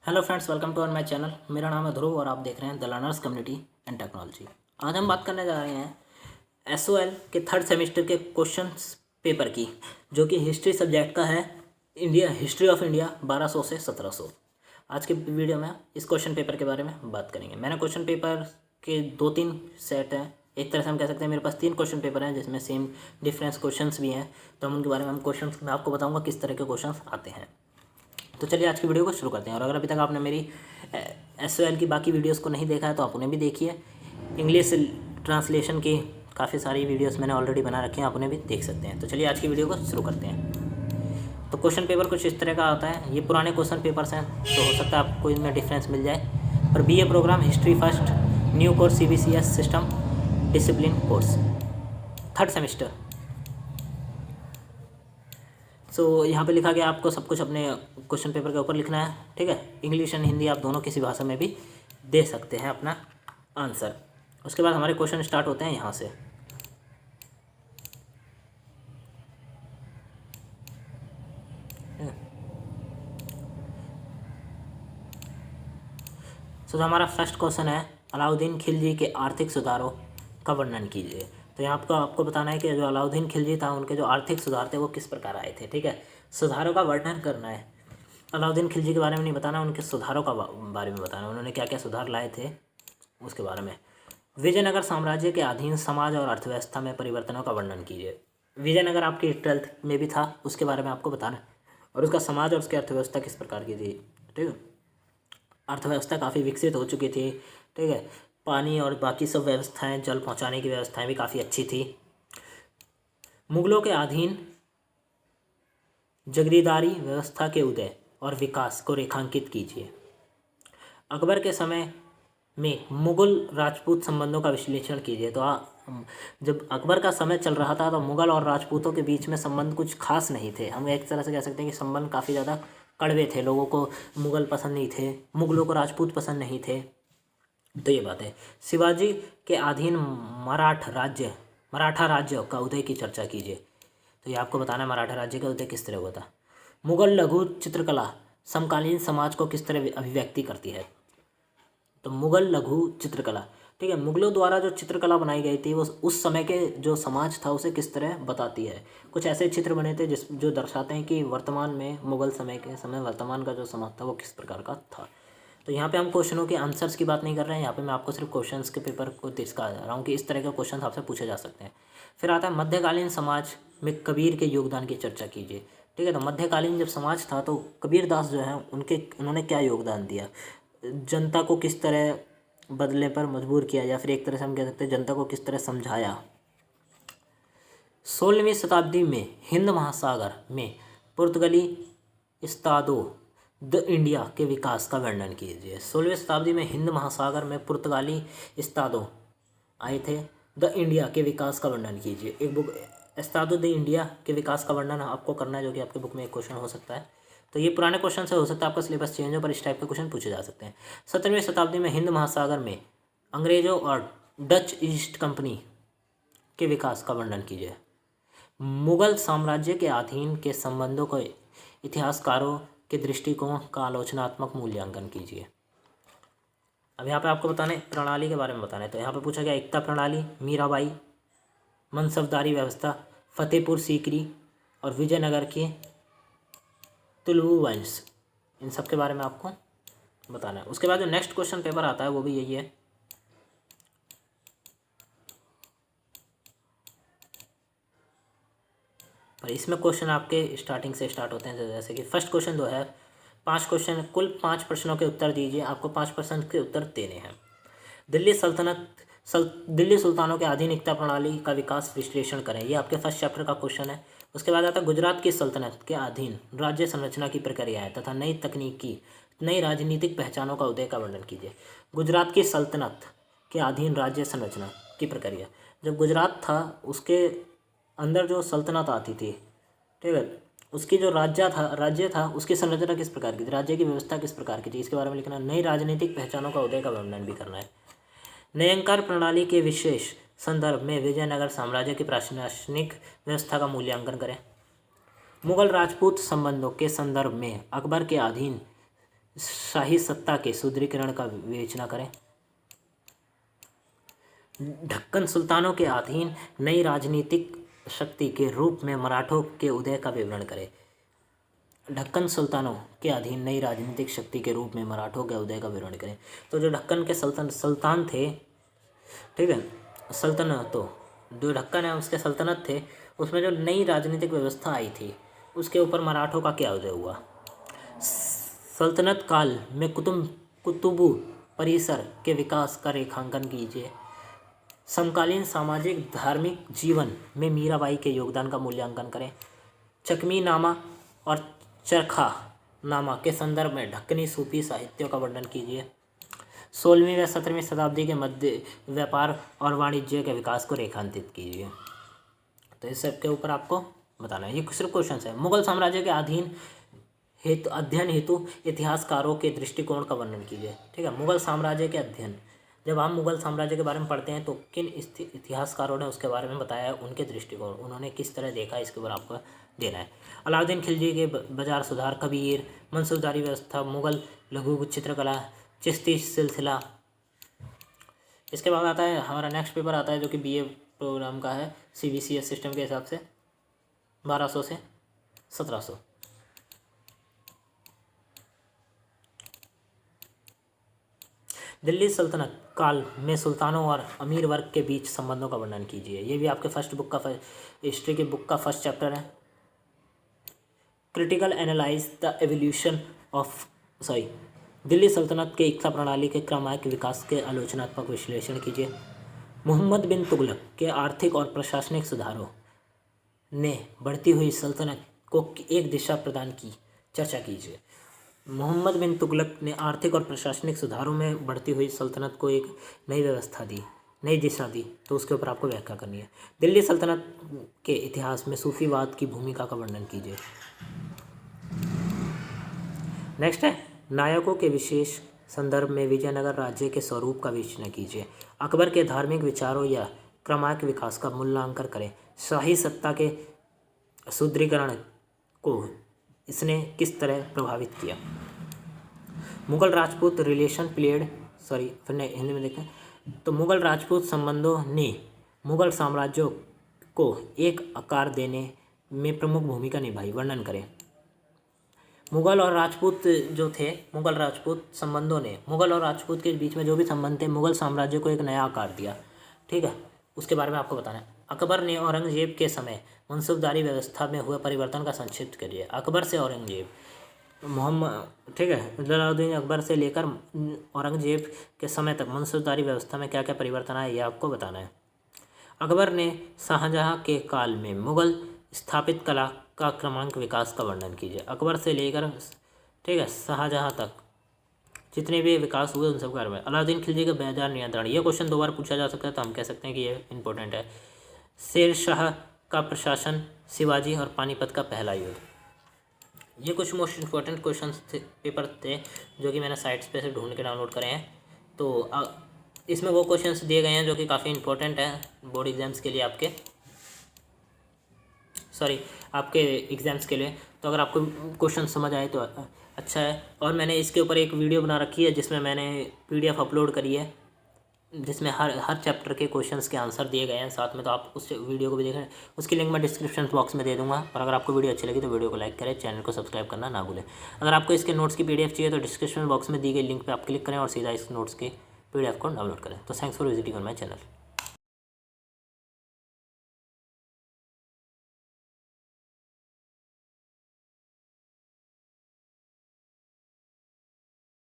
Hello friends, welcome to my channel. मेरा नाम है ध्रुव और आप देख रहे हैं the learners community and technology. आज हम बात करने जा रहे हैं एसओएल के थर्ड सेमेस्टर के क्वेश्चंस पेपर की, जो कि हिस्ट्री सब्जेक्ट का है। इंडिया, हिस्ट्री ऑफ इंडिया 1200 से 1700। आज के वीडियो में इस क्वेश्चन पेपर के बारे में बात करेंगे। मैंने क्वेश्चन पेपर के 2-3 सेट हैं, एक तरह से हम कह सकते हैं मेरे पास 3 क्वेश्चन पेपर हैं जिसमें सेम डिफरेंस क्वेश्चंस भी हैं। तो हम उनके बारे में क्वेश्चंस मैं आपको बताऊँगा किस तरह के क्वेश्चंस आते हैं। तो चलिए आज की वीडियो को शुरू करते हैं। और अगर अभी तक आपने मेरी एसओएल की बाकी वीडियोस को नहीं देखा है तो आप उन्हें भी देखिए। इंग्लिश ट्रांसलेशन की काफ़ी सारी वीडियोस मैंने ऑलरेडी बना रखी हैं, आप उन्हें भी देख सकते हैं। तो चलिए आज की वीडियो को शुरू करते हैं। तो क्वेश्चन पेपर कुछ इस तरह का आता है। ये पुराने क्वेश्चन पेपर्स हैं तो हो सकता है आपको इनमें डिफरेंस मिल जाए। पर BA programme history first, new course CBCS system discipline course, third semester. So यहाँ पे लिखा गया आपको सब कुछ अपने क्वेश्चन पेपर के ऊपर लिखना है, ठीक है। इंग्लिश एंड हिंदी आप दोनों किसी भाषा में भी दे सकते हैं अपना आंसर। उसके बाद हमारे क्वेश्चन स्टार्ट होते हैं यहाँ से। सो हमारा फर्स्ट क्वेश्चन है, अलाउद्दीन खिलजी के आर्थिक सुधारों का वर्णन कीजिए। तो यहाँ आपको बताना है कि जो अलाउद्दीन खिलजी था उनके जो आर्थिक सुधार थे वो किस प्रकार आए थे, ठीक है। सुधारों का वर्णन करना है। अलाउद्दीन खिलजी के बारे में नहीं बताना, उनके सुधारों का बारे में बताना, उन्होंने क्या क्या सुधार लाए थे उसके बारे में। विजयनगर साम्राज्य के अधीन समाज और अर्थव्यवस्था में परिवर्तनों का वर्णन कीजिए। विजयनगर आपकी 12th में भी था, उसके बारे में आपको बताना है। और उसका समाज और उसकी अर्थव्यवस्था किस प्रकार की थी, ठीक है। अर्थव्यवस्था काफ़ी विकसित हो चुकी थी, ठीक है। पानी और बाकी सब व्यवस्थाएं, जल पहुंचाने की व्यवस्थाएं भी काफ़ी अच्छी थी। मुगलों के अधीन जागीरदारी व्यवस्था के उदय और विकास को रेखांकित कीजिए। अकबर के समय में मुगल राजपूत संबंधों का विश्लेषण कीजिए। तो जब अकबर का समय चल रहा था तो मुगल और राजपूतों के बीच में संबंध कुछ खास नहीं थे। हम एक तरह से कह सकते हैं कि संबंध काफ़ी ज़्यादा कड़वे थे। लोगों को मुगल पसंद नहीं थे, मुगलों को राजपूत पसंद नहीं थे। तो ये बात है। शिवाजी के अधीन मराठा राज्य का उदय की चर्चा कीजिए। तो ये आपको बताना है मराठा राज्य का उदय किस तरह हुआ था। मुगल लघु चित्रकला समकालीन समाज को किस तरह अभिव्यक्ति करती है। तो मुगल लघु चित्रकला, ठीक है, मुगलों द्वारा जो चित्रकला बनाई गई थी वो उस समय के जो समाज था उसे किस तरह बताती है। कुछ ऐसे चित्र बने थे जो दर्शाते हैं कि वर्तमान में मुगल समय के समय वर्तमान का जो समाज था वो किस प्रकार का था। तो यहाँ पे हम क्वेश्चनों के आंसर्स की बात नहीं कर रहे हैं, यहाँ पे मैं आपको सिर्फ क्वेश्चंस के पेपर को दिखा रहा हूँ कि इस तरह के क्वेश्चन आपसे पूछे जा सकते हैं। फिर आता है मध्यकालीन समाज में कबीर के योगदान की चर्चा कीजिए, ठीक है। तो मध्यकालीन जब समाज था तो कबीर दास जो है उन्होंने क्या योगदान दिया, जनता को किस तरह बदले पर मजबूर किया, या फिर एक तरह से हम कह सकते हैं जनता को किस तरह समझाया। 16वीं शताब्दी में हिंद महासागर में पुर्तगाली इस्तादों द इंडिया के विकास का वर्णन कीजिए। 16वीं शताब्दी में हिंद महासागर में पुर्तगाली इस्तादों आए थे। द इंडिया के विकास का वर्णन कीजिए। एक बुक इस्तादों द इंडिया के विकास का वर्णन आपको करना है, जो कि आपके बुक में एक क्वेश्चन हो सकता है। तो ये पुराने क्वेश्चन से हो सकता है आपका सिलेबस चेंज हो, पर इस टाइप के क्वेश्चन पूछे जा सकते हैं। 17वीं शताब्दी में हिंद महासागर में अंग्रेजों और डच ईस्ट कंपनी के विकास का वर्णन कीजिए। मुगल साम्राज्य के अधीन के संबंधों को इतिहासकारों के दृष्टिकोण का आलोचनात्मक मूल्यांकन कीजिए। अब यहाँ पे आपको बताने प्रणाली के बारे में बताना है। तो यहाँ पे पूछा गया एकता प्रणाली, मीराबाई, मनसबदारी व्यवस्था, फतेहपुर सीकरी और विजयनगर के तुलुव वंश, इन सब के बारे में आपको बताना है। उसके बाद जो नेक्स्ट क्वेश्चन पेपर आता है वो भी यही है। पर इसमें क्वेश्चन आपके स्टार्टिंग से स्टार्ट होते हैं, जैसे कि फर्स्ट क्वेश्चन जो है 5 क्वेश्चन, कुल 5 प्रश्नों के उत्तर दीजिए। आपको 5 प्रश्न के उत्तर देने हैं। दिल्ली सुल्तानों के अधीन एकता प्रणाली का विकास विश्लेषण करें। ये आपके फर्स्ट चैप्टर का क्वेश्चन है। उसके बाद आता है गुजरात की सल्तनत के अधीन राज्य संरचना की प्रक्रियाएं तथा नई राजनीतिक पहचानों का उदय का वर्णन कीजिए। गुजरात की सल्तनत के अधीन राज्य संरचना की प्रक्रिया, जब गुजरात था उसके अंदर जो सल्तनत आती थी, ठीक है, उसकी जो राज्य था उसकी संरचना किस प्रकार की थी, राज्य की व्यवस्था किस प्रकार की थी, इसके बारे में लिखना। नई राजनीतिक पहचानों का उदय का वर्णन भी करना है। नयंकार प्रणाली के विशेष संदर्भ में विजयनगर साम्राज्य की प्रशासनिक व्यवस्था का मूल्यांकन करें। मुगल राजपूत संबंधों के संदर्भ में अकबर के अधीन शाही सत्ता के सुदृढ़ीकरण का विवेचना करें। ढक्कन सुल्तानों के अधीन नई राजनीतिक शक्ति के रूप में मराठों के उदय का विवरण करें। ढक्कन सुल्तानों के अधीन नई राजनीतिक शक्ति के रूप में मराठों के उदय का विवरण करें। तो जो ढक्कन के सुल्तान थे, ठीक है, सल्तनत, तो जो ढक्कन है उसके सल्तनत थे, उसमें जो नई राजनीतिक व्यवस्था आई थी उसके ऊपर मराठों का क्या उदय हुआ। सल्तनत काल में कुतुबु परिसर के विकास का रेखांकन कीजिए। समकालीन सामाजिक धार्मिक जीवन में मीराबाई के योगदान का मूल्यांकन करें। चकमी नामा और चरखा नामा के संदर्भ में ढक्कनी सूफी साहित्यों का वर्णन कीजिए। 16वीं व 17वीं शताब्दी के मध्य व्यापार और वाणिज्य के विकास को रेखांकित कीजिए। तो इस सब के ऊपर आपको बताना है। ये सिर्फ क्वेश्चन है। मुगल साम्राज्य के अध्ययन हेतु इतिहासकारों के दृष्टिकोण का वर्णन कीजिए। ठीक है, मुगल साम्राज्य के अध्ययन, जब हम मुगल साम्राज्य के बारे में पढ़ते हैं तो किन इतिहासकारों ने उसके बारे में बताया है, उनके दृष्टिकोण, उन्होंने किस तरह देखा, इसके ऊपर आपको देना है। अलाउद्दीन खिलजी के बाजार सुधार, कबीर, मंसूबदारी व्यवस्था, मुगल लघु चित्रकला, चिश्ती सिलसिला। इसके बाद आता है हमारा नेक्स्ट पेपर आता है जो कि BA प्रोग्राम का है, CBCS सिस्टम के हिसाब से 1200 से 1700। दिल्ली सल्तनत काल में सुल्तानों और अमीर वर्ग के बीच संबंधों का वर्णन कीजिए। ये भी आपके हिस्ट्री के बुक का फर्स्ट चैप्टर है। Critical analyse the evolution of Delhi सल्तनत के इक्ता प्रणाली के क्रमागत विकास के आलोचनात्मक विश्लेषण कीजिए। मोहम्मद बिन तुगलक के आर्थिक और प्रशासनिक सुधारों ने बढ़ती हुई सल्तनत को एक दिशा प्रदान की, चर्चा कीजिए। मोहम्मद बिन तुगलक ने आर्थिक और प्रशासनिक सुधारों में बढ़ती हुई सल्तनत को एक नई व्यवस्था दी, नई दिशा दी, तो उसके ऊपर आपको व्याख्या करनी है। दिल्ली सल्तनत के इतिहास में सूफीवाद की भूमिका का वर्णन कीजिए। नेक्स्ट है नायकों के विशेष संदर्भ में विजयनगर राज्य के स्वरूप का विवेचना कीजिए। अकबर के धार्मिक विचारों या क्रमागत विकास का मूल्यांकन करें। शाही सत्ता के सुदृढ़ीकरण को इसने किस तरह प्रभावित किया। मुगल राजपूत रिलेशन पीरियड फिर हिंदी में देखें तो मुगल राजपूत संबंधों ने मुगल साम्राज्यों को एक आकार देने में प्रमुख भूमिका निभाई, वर्णन करें। मुगल और राजपूत जो थे, मुगल राजपूत संबंधों ने मुगल और राजपूत के बीच में जो भी संबंध थे, मुगल साम्राज्य को एक नया आकार दिया। ठीक है, उसके बारे में आपको बताना है। अकबर ने औरंगजेब के समय मनसूबदारी व्यवस्था में हुए परिवर्तन का संक्षिप्त करिए। अकबर से औरंगजेब, ठीक है, जलालुद्दीन अकबर से लेकर औरंगजेब के समय तक मनसूबदारी व्यवस्था में क्या क्या परिवर्तन आए, ये आपको बताना है। अकबर ने शाहजहाँ के काल में मुगल स्थापित कला का क्रमांक विकास का वर्णन कीजिए। अकबर से लेकर, ठीक है, शाहजहाँ तक जितने भी विकास हुए उन सब के बारे में। अलाउद्दीन खिलजी का बाजार नियंत्रण, ये क्वेश्चन 2 बार पूछा जा सकता है, तो हम कह सकते हैं कि ये इंपॉर्टेंट है। शेर शाह का प्रशासन, शिवाजी और पानीपत का पहला युद्ध। ये कुछ मोस्ट इंपॉर्टेंट क्वेश्चन पेपर थे जो कि मैंने साइट्स पे से ढूंढ के डाउनलोड करे हैं। तो इसमें वो क्वेश्चंस दिए गए हैं जो कि काफ़ी इंपॉर्टेंट है बोर्ड एग्जाम्स के लिए, आपके एग्ज़ाम्स के लिए। तो अगर आपको क्वेश्चन समझ आए तो अच्छा है। और मैंने इसके ऊपर एक वीडियो बना रखी है जिसमें मैंने PDF अपलोड करी है, जिसमें हर चैप्टर के क्वेश्चंस के आंसर दिए गए हैं साथ में। तो आप उस वीडियो को भी देखें, उसकी लिंक मैं डिस्क्रिप्शन बॉक्स में दे दूंगा। और अगर आपको वीडियो अच्छी लगी तो वीडियो को लाइक करें, चैनल को सब्सक्राइब करना ना भूलें। अगर आपको इसके नोट्स की PDF चाहिए तो डिस्क्रिप्शन बॉक्स में दी गई लिंक पर आप क्लिक करें और सीधा इस नोट्स की PDF को डाउनलोड करें। तो thanks for visiting on my channel.